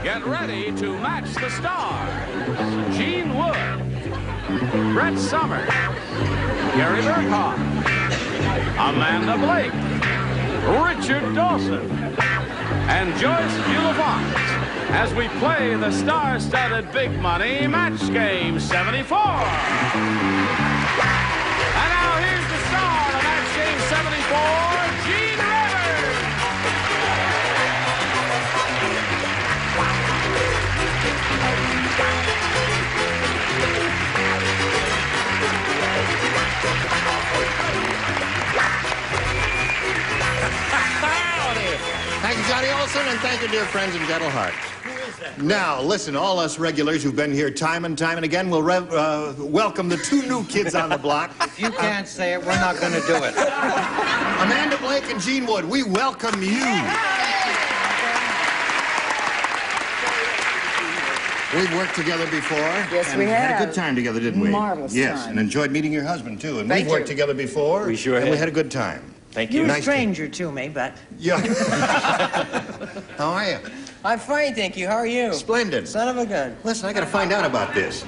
Get ready to match the stars. Gene Wood, Brett Summers, Gary Burghoff, Amanda Blake, Richard Dawson, and Joyce Bulifant as we play the star-studded Big Money Match Game 74. And now here's the star of Match Game 74, Gene Rayburn. Thank you, Johnny Olson, and thank you, dear friends and gentle hearts. Who is that? Now, listen, all us regulars who've been here time and time and again will welcome the two new kids on the block. If you can't say it, we're not going to do it. Amanda Blake and Gene Wood, we welcome you. We've worked together before. Yes, and we have. had a good time together, didn't we? Marvelous Yes, time. and enjoyed meeting your husband, too. And Thank we've worked you. together before. We sure and have. we had a good time. Thank You're you. a Nice stranger to me, but Yeah. How are you? I'm fine, thank you. How are you? Splendid. Son of a gun. Listen, I got to find out about this.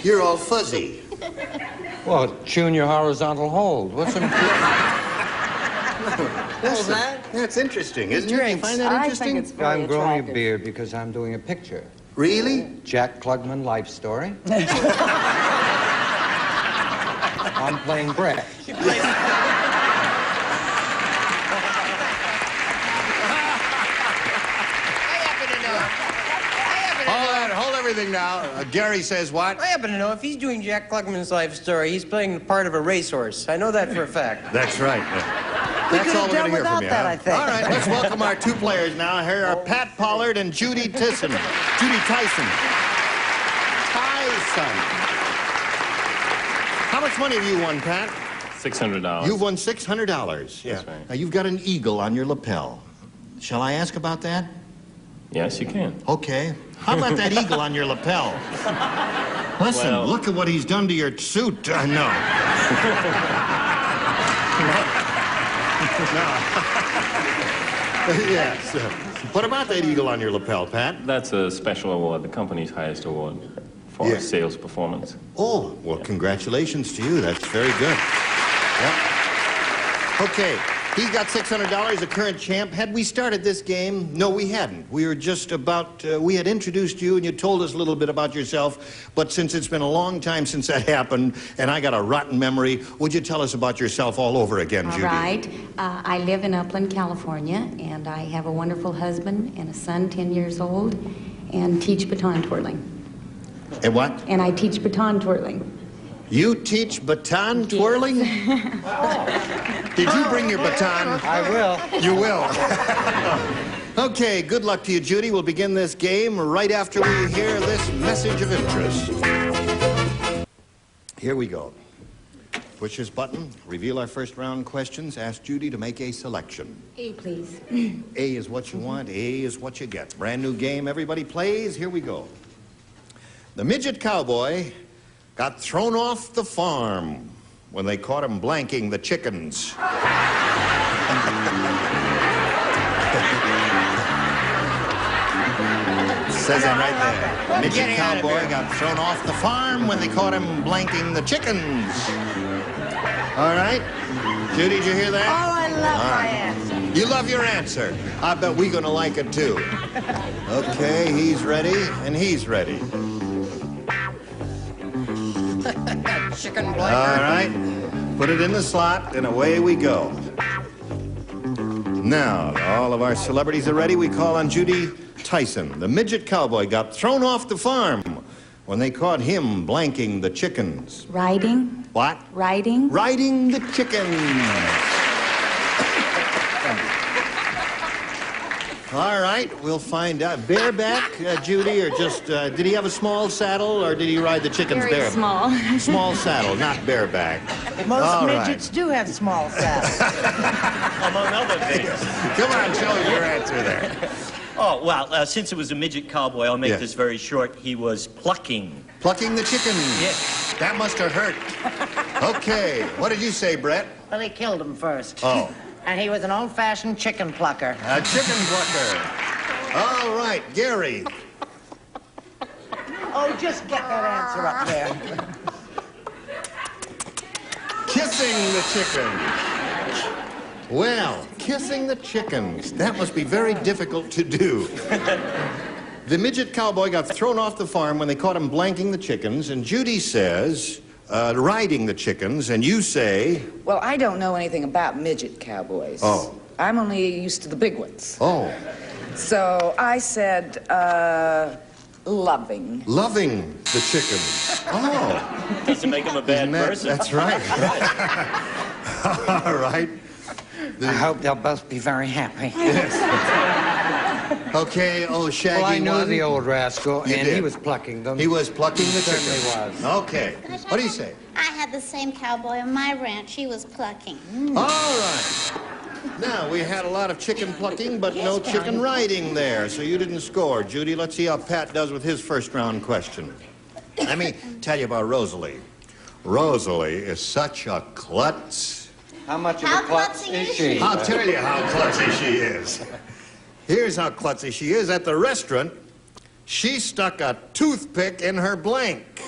You're all fuzzy. Well, tune your horizontal hold. What's the... Listen, that? that's interesting, isn't it? You Drinks. find that I interesting? think it's very I'm growing a attractive. beard because I'm doing a picture. Really? Jack Klugman life story. I'm playing Brett. Hold everything now. Gary says what? I happen to know if he's doing Jack Klugman's life story, he's playing the part of a racehorse. I know that for a fact. That's right. We That's could all have we're done going to hear without from you. that, huh? I think. All right, let's welcome our two players now. Here are Pat Pollard and Judy Tyson. Judy Tyson. Tyson. How much money have you won, Pat? $600. You've won $600. Yeah. That's right. Now, you've got an eagle on your lapel. Shall I ask about that? Yes, you can. Okay. How about that eagle on your lapel? Listen, Well- look at what he's done to your suit. No. Yes. What about that eagle on your lapel, Pat? That's a special award, the company's highest award for Yeah. sales performance. Oh, well, congratulations to you. That's very good. Yep. Okay. He's got $600, a current champ. Had we started this game? No, we hadn't. We were just about, we had introduced you and you told us a little bit about yourself. But since it's been a long time since that happened and I got a rotten memory, would you tell us about yourself all over again, Judy? All right. I live in Upland, California, and I have a wonderful husband and a son, 10 years old, and teach baton twirling. And what? And I teach baton twirling. You teach baton twirling? Did you bring your baton? I will. You will. Okay, good luck to you, Judy. We'll begin this game right after we hear this message of interest. Here we go. Push this button, reveal our first round questions, ask Judy to make a selection. A, please. A is what you want, A is what you get. Brand new game, everybody plays. Here we go. The midget cowboy got thrown off the farm when they caught him blanking the chickens. Says that right there. Midget getting out of cowboy here. got thrown off the farm when they caught him blanking the chickens. All right. Judy, did you hear that? Oh, I love All my right. answer. You love your answer. I bet we're going to like it, too. Okay, he's ready, and he's ready. Chicken All blanker. right. Put it in the slot, and away we go. Now, all of our celebrities are ready. We call on Judy Tyson. The midget cowboy got thrown off the farm when they caught him blanking the chickens. Riding. What? Riding. Riding the chickens. All right, we'll find out. Bareback, Judy, or just, did he have a small saddle, or did he ride the chickens Very bareback? small. Small saddle, not bareback. Most All right. midgets do have small saddles. Among other things. Come on, show us your answer there. Oh, well, since it was a midget cowboy, I'll make Yeah. this very short. He was plucking. Plucking the chickens. Yes. That must have hurt. Okay, what did you say, Brett? Well, he killed him first. Oh, And he was an old-fashioned chicken plucker. a chicken plucker. All right, Gary. Oh, just get that answer up there. Kissing the chickens. Well, kissing the chickens. That must be very difficult to do. The midget cowboy got thrown off the farm when they caught him blanking the chickens, and Judy says, riding the chickens, and you say... Well, I don't know anything about midget cowboys. Oh. I'm only used to the big ones. Oh. So I said, loving. Loving the chickens. Oh. Doesn't make him a bad person. That's right. All right. I hope they'll both be very happy. Yes. Okay, oh, Shaggy Well, I knew won. the old rascal, You and did. he was plucking them. He was plucking the Certainly chickens. was. Okay. What do you say? I had the same cowboy on my ranch. He was plucking. All right. Now, we had a lot of chicken plucking, but no chicken riding there, so you didn't score. Judy, let's see how Pat does with his first round question. Let me tell you about Rosalie. Rosalie is such a klutz. How much of How a klutz klutzy is is she? she? I'll tell you how klutzy she is. Here's how klutzy she is. At the restaurant, she stuck a toothpick in her blank.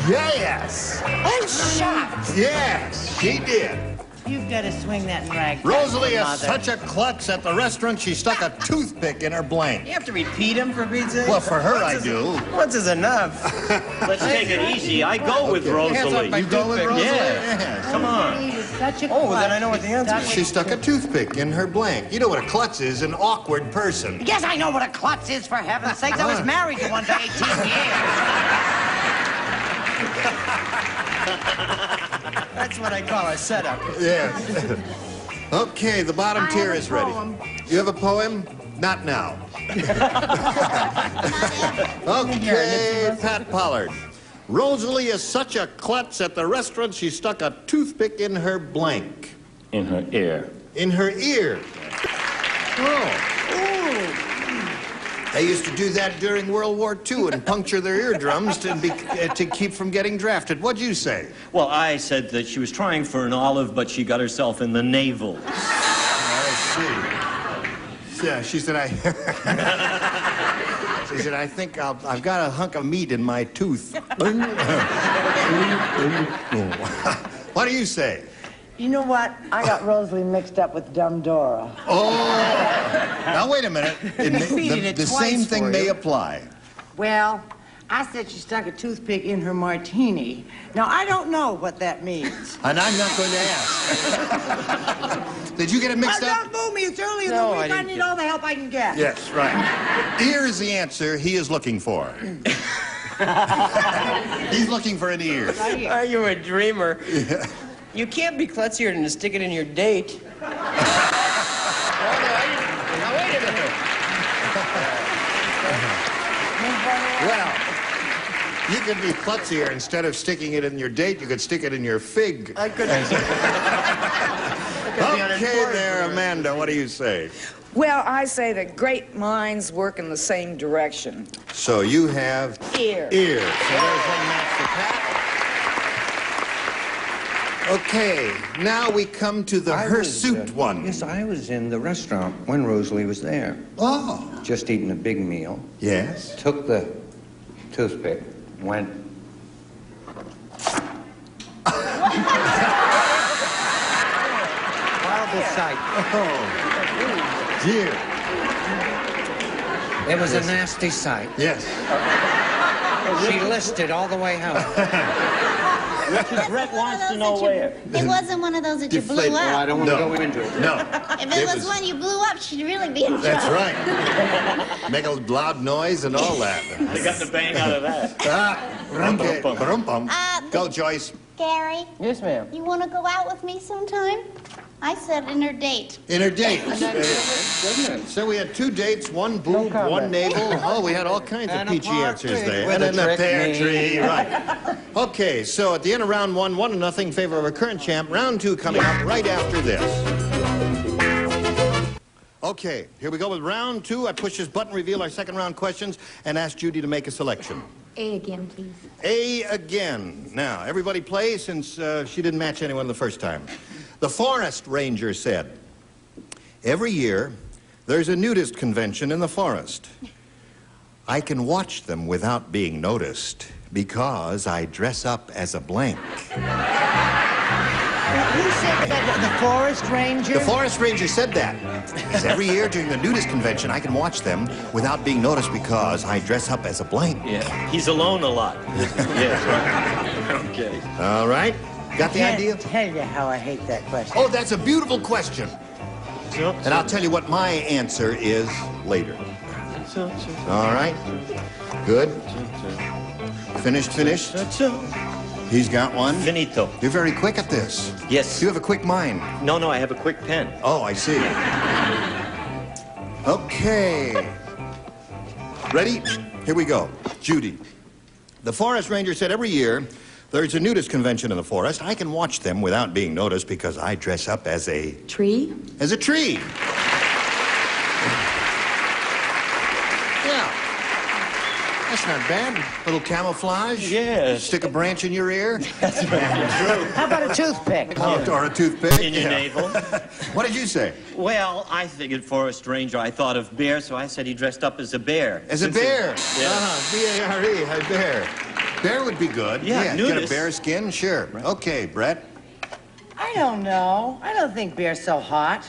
Yes. I'm shocked. Yes, she did. You've got to swing that rag. Rosalie is Mother. such a klutz. At the restaurant, she stuck a toothpick in her blank. You have to repeat him for Pete's sake? Well, for her, I do. Once is enough. Let's take it easy. I go with Rosalie. You go with Rosalie? Yeah. Yes. Come on. Such a Oh, then I know what the answer is. She stuck a toothpick in her blank. You know what a klutz is, an awkward person. Yes, I know what a klutz is, for heaven's sakes. I was married to one for 18 years. That's what I call a setup. Yes. Okay, the bottom tier is ready. You have a poem? Not now. Okay, Pat Pollard. Rosalie is such a klutz. At the restaurant, she stuck a toothpick in her blank. In her ear. In her ear. Oh. They used to do that during World War II and puncture their eardrums to keep from getting drafted. What'd you say? Well, I said that she was trying for an olive, but she got herself in the navel. I see. Yeah, she said, she said, I think I've got a hunk of meat in my tooth. What do you say? You know what? I got Rosalie mixed up with Dumb Dora. Oh, now wait a minute. Repeated it The twice same thing for may you. apply. Well, I said she stuck a toothpick in her martini. Now, I don't know what that means. And I'm not going to ask. Did you get it mixed Well, up? don't move me. It's early in No, the I week. I didn't need get all the help I can get. Yes, right. Ear is the answer he is looking for. He's looking for an ear. Are you a dreamer? You can't be klutzier than to stick it in your date. Now, wait a minute. Well, you could be klutzier. Instead of sticking it in your date, you could stick it in your fig. I could. Okay there, Amanda, what do you say? Well, I say that great minds work in the same direction. So you have Ear. ear. So there's one match for Pat. Okay, now we come to the hirsute one. Yes, I was in the restaurant when Rosalie was there. Oh. Just eating a big meal. Yes. Took the toothpick, went... Wildest sight. Oh, dear. It was a nasty sight. Yes. She listed all the way home. Brett wants to know where. It wasn't one of those that you blew Deflate. up. I don't want to go into it. No. If it was one you blew up, she'd really be in trouble. That's right. Make a loud noise and all that. They got the bang out of that. Okay. Brum-bum. Go, Joyce. Gary, Yes, ma'am. you want to go out with me sometime? I said in her date. In her date. So we had 2 dates, 1 boob, 1 navel. Oh, we had all kinds of And a peachy pear answers tree there. with And a then the trick pear me. tree, right. Okay, so at the end of round 1, 1-0 in favor of our current champ. Round 2 coming up right after this. Okay, here we go with round 2. I push this button, reveal our second round questions, and ask Judy to make a selection. A again, please. A again. Now, everybody play since she didn't match anyone the first time. The forest ranger said, Every year, there's a nudist convention in the forest. I can watch them without being noticed because I dress up as a blank. Who said that? The forest ranger? The forest ranger said that. Because every year during the nudist convention, I can watch them without being noticed because I dress up as a blank. Yeah, he's alone a lot. Yes, right. Okay. All right. Got the idea? I can't tell you how I hate that question. Oh, that's a beautiful question. And I'll tell you what my answer is later. All right. Good. Finished? He's got one. Finito. You're very quick at this. Yes. You have a quick mind. No, I have a quick pen. Oh, I see. Okay. Ready? Here we go. Judy. The forest ranger said every year there's a nudist convention in the forest. I can watch them without being noticed because I dress up as a... Tree? As a tree. Yeah. That's not bad. Little camouflage. Yes. Stick a branch in your ear. That's true. How about a toothpick? Or a toothpick. In your navel. What did you say? Well, I figured forest ranger. I thought of bear, so I said he dressed up as a bear. As a bear. Yeah. B-A-R-E, a bear. Bear would be good. Yeah, Get a nudist. bear skin, sure. Right. Okay, Brett. I don't know. I don't think bear's so hot.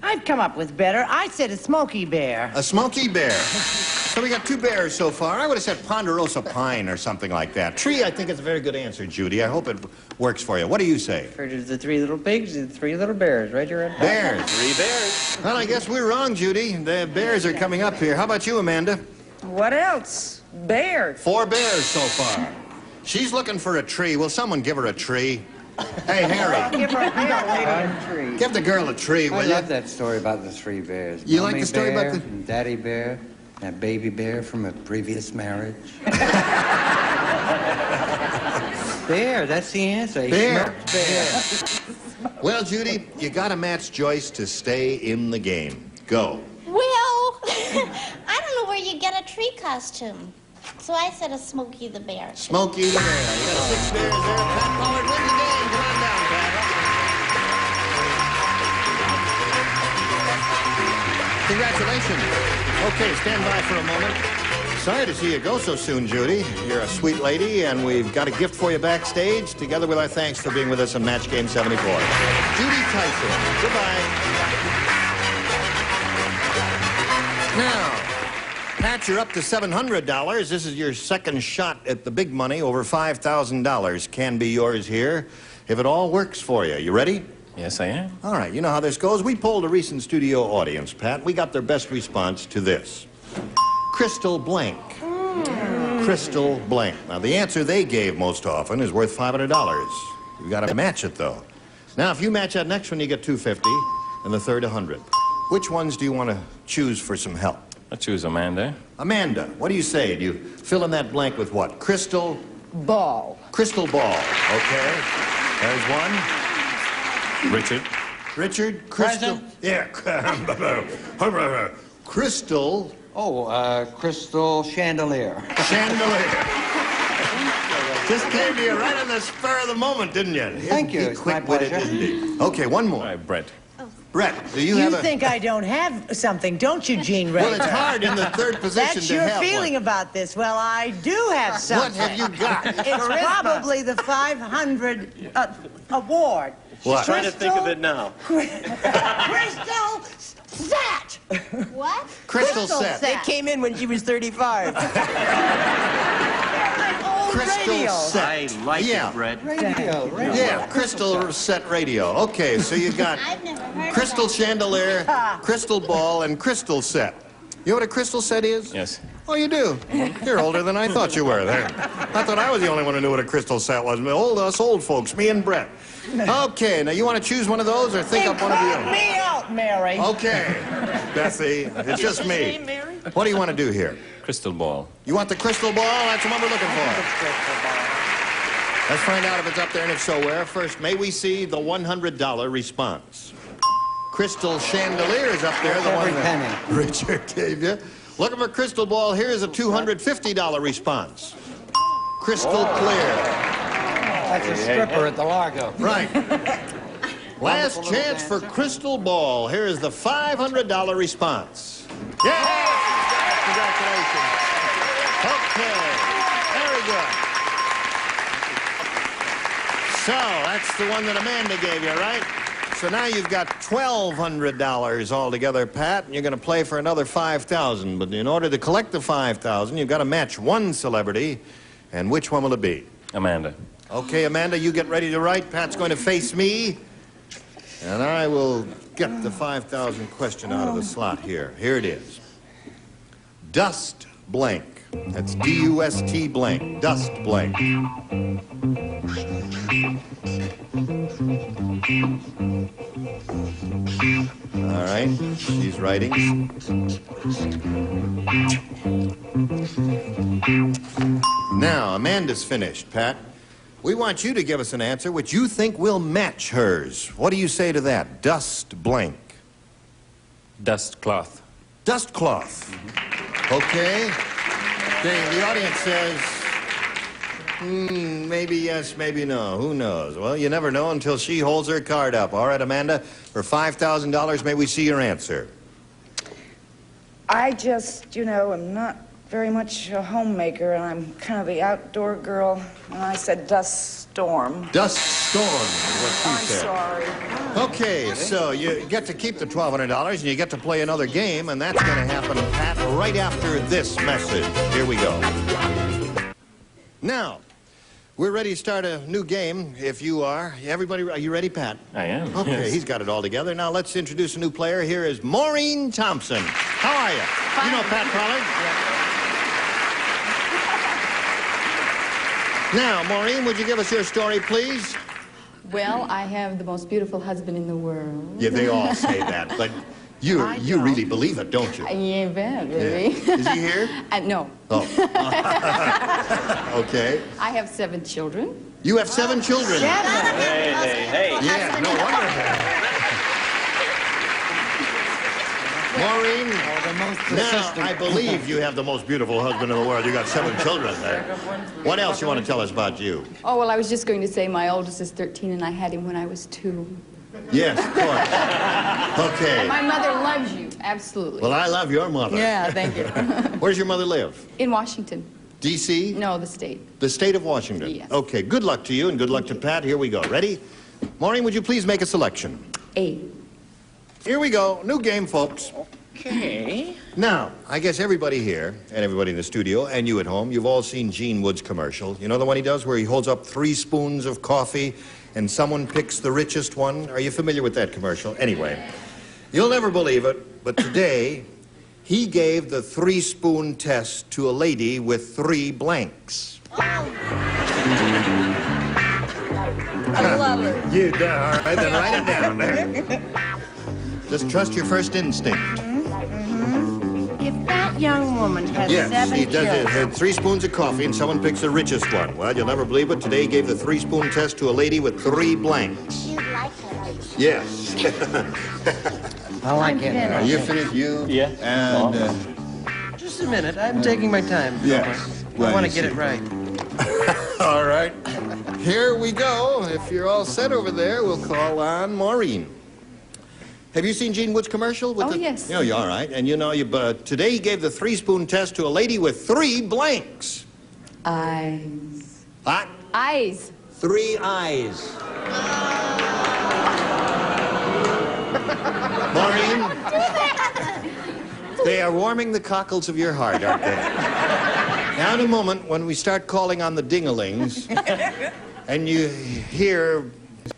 I'd come up with better. I said a smoky bear. A smoky bear. So we got two bears so far. I would have said ponderosa pine or something like that. Tree, I think, is a very good answer, Judy. I hope it works for you. What do you say? Heard of the three little pigs and the three little bears, right? You're right. Bears. 3 bears. Well, I guess we're wrong, Judy. The bears are coming up here. How about you, Amanda? What else? Bear. 4 bears so far. She's looking for a tree. Will someone give her a tree? Hey, Harry. Give her a tree. Give the girl a tree, will I you? love that story about the 3 bears. You like Mommy the story bear, about the... and Daddy Bear, and Baby Bear from a previous marriage. Bear, that's the answer. He Bear. smoked bear. Well, Judy, you got to match Joyce to stay in the game. Go. Well, I don't know where you get a tree costume. So I said a Smokey the Bear. Smokey the Bear. You got 6 bears there. Pat Pollard wins the game. Come on down, Pat. Congratulations. Okay, stand by for a moment. Sorry to see you go so soon, Judy. You're a sweet lady, and we've got a gift for you backstage, together with our thanks for being with us on Match Game 74. Judy Tyson. Goodbye. Now, Pat, you're up to $700. This is your second shot at the big money. Over $5,000 can be yours here if it all works for you. You ready? Yes, I am. All right, you know how this goes. We polled a recent studio audience, Pat. We got their best response to this. Crystal blank. Crystal blank. Now, the answer they gave most often is worth $500. You've got to match it, though. Now, if you match that next one, you get $250, and the third, $100. Which ones do you want to choose for some help? I choose Amanda. Amanda, what do you say? Do you fill in that blank with what? Crystal? Ball. Crystal ball. Okay. There's one. Richard. Richard? Crystal? Present. Yeah. Crystal Oh, crystal chandelier. chandelier. Just came to you right on the spur of the moment, didn't you? Thank you. He It's my quick-witted, pleasure. didn't he? Okay, one All more. right, Brett. Brett, do you You have a... think I don't have something, don't you, Gene Rayburn? Well, it's hard in the third position That's to your have feeling one. about this. Well, I do have something. What have you got? It's probably the 500 award. What? Trying to think of it now. Crystal set. What? Crystal set. They came in when she was 35. Old Crystal radio. set. I like Yeah. it, Brett. Radio. Yeah, crystal set radio. Okay, so you got I've never heard crystal of that. chandelier, crystal ball, and crystal set. You know what a crystal set is? Yes. Oh, you do? You're older than I thought you were there. I thought I was the only one who knew what a crystal set was. Us old folks, me and Brett. Okay, now you want to choose one of those or think up one of your Cut own? me out, Mary. Okay, Betsy, it's just me. What do you want to do here? Crystal ball. You want the crystal ball? That's the one we're looking for. Let's find out if it's up there and if so where. First, may we see the $100 response? Crystal chandelier is up there, the Every one that penny. Richard gave you. Looking for crystal ball, here is a $250 response. Crystal clear. That's a stripper at the Largo. Right. Last chance for Crystal Ball. Here is the $500 response. Yes! Congratulations. Okay. Very good. So, that's the one that Amanda gave you, right? So now you've got $1,200 altogether, Pat, and you're going to play for another $5,000. But in order to collect the $5,000, you've got to match one celebrity. And which one will it be? Amanda. Okay, Amanda, you get ready to write. Pat's going to face me. And I will get the 5,000 question out of the slot here. Here it is. Dust blank. That's D-U-S-T blank. Dust blank. All right, she's writing. Now, Amanda's finished, Pat. We want you to give us an answer which you think will match hers. What do you say to that? Dust blank. Dust cloth. Dust cloth. Okay. The audience says, maybe yes, maybe no. Who knows? Well, you never know until she holds her card up. All right, Amanda, for $5,000, may we see your answer? I just, am not very much a homemaker, and I'm kind of the outdoor girl. And I said dust storm. Dust storm is what she said. I'm sorry. Okay, so you get to keep the $1,200, and you get to play another game, and that's going to happen, Pat, right after this message. Here we go. Now, we're ready to start a new game, if you are. Everybody, are you ready, Pat? I am. Okay, yes. He's got it all together. Now, let's introduce a new player. Here is Maureen Thompson. How are you? Fine. You know Pat Pollard? Yeah. Now, Maureen, would you give us your story, please? Well, I have the most beautiful husband in the world. Yeah, they all say that, but you really believe it, don't you? Yeah, bet, really. Yeah. Is he here? No. Oh. Okay. I have 7 children. You have 7 children? Hey. Yeah, no wonder. Maureen, now I believe you have the most beautiful husband in the world. You got 7 children there. What else you want to tell us about you? Oh, well, I was just going to say my oldest is 13, and I had him when I was 2. Yes, of course. Okay. And my mother loves you, absolutely. Well, I love your mother. Yeah, thank you. Where does your mother live? In Washington. D.C.? No, the state. The state of Washington? Yes. Okay, good luck to you and good luck to Pat. Here we go. Ready? Maureen, would you please make a selection? A. Here we go. New game, folks. Okay. Now, I guess everybody here and everybody in the studio and you at home, you've all seen Gene Wood's commercial. You know the one he does where he holds up 3 spoons of coffee and someone picks the richest one? Are you familiar with that commercial? Anyway, you'll never believe it, but today he gave the 3-spoon test to a lady with 3 blanks. I love it. You do. All right, then write it down there. Just trust your first instinct. If that young woman has Yes, 7 he does it. children... Had 3 spoons of coffee and someone picks the richest one. Well, you'll never believe it. Today he gave the 3-spoon test to a lady with 3 blanks. You like her. Yes. I like it. Are you finished? You? Yeah. And, Just a minute. I'm taking my time. yes. I want to get it right. All right. Here we go. If you're all set over there, we'll call on Maureen. Have you seen Gene Wood's commercial? With yes. You know, you're all right. And you know, today he gave the 3-spoon test to a lady with 3 blanks. Eyes. What? Eyes. 3 eyes. Maureen, they are warming the cockles of your heart, aren't they? Now, in a moment, when we start calling on the ding-a-lings, and you hear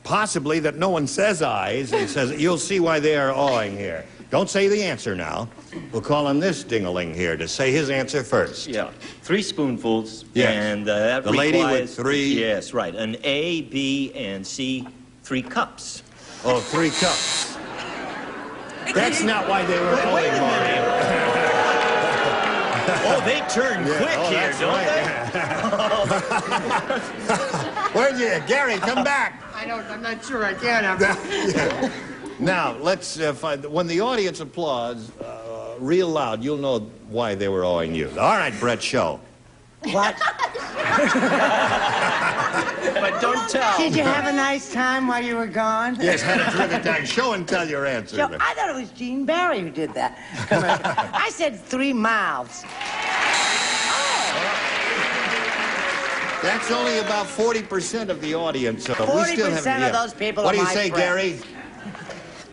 possibly that no one says eyes, and says, you'll see why they are awing here. Don't say the answer now. We'll call on this ding-a-ling here to say his answer first. Yeah, 3 spoonfuls. Yes. And that the lady with requires- 3... Yes, right. An A, B, and C, 3 cups. Oh, 3 cups. That's not why they were owing, Maureen. Oh, they turn quick here, don't they? Where's you? Gary, come back. I'm not sure I can. Now, let's find... When the audience applauds real loud, you'll know why they were owing you. All right, Brett, show. What? But don't tell. Did you have a nice time while you were gone? Yes, had a terrific time. Show and tell your answer. Joe, I thought it was Gene Barry who did that commercial. I said 3 miles. That's only about 40% of the audience. So 40% of those people What are do you my say, friends. Gary?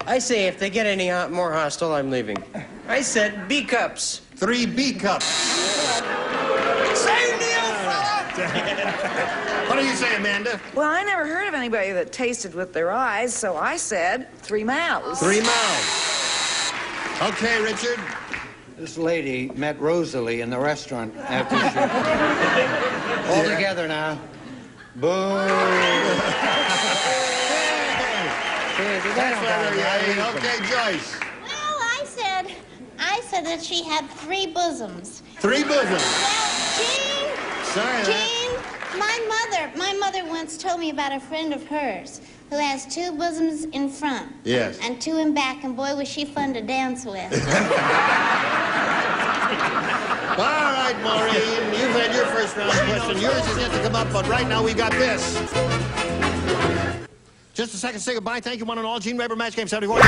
I say if they get any more hostile, I'm leaving. I said B cups. 3 B cups. Same deal, fella! What do you say, Amanda? Well, I never heard of anybody that tasted with their eyes, so I said 3 mouths. 3 mouths. Okay, Richard. This lady met Rosalie in the restaurant after she... All together now. Boo! That's right. Okay, Joyce. Well, I said that she had 3 bosoms. 3 bosoms. Well, Sorry, Gene, my mother once told me about a friend of hers who has 2 bosoms in front. Yes. And 2 in back, and boy, was she fun to dance with. All right, Maureen, you've had your first round question. Yours is yet to come up, but right now we got this. Just a second to say goodbye. Thank you, one and all. Gene Rayburn, Match Game 74.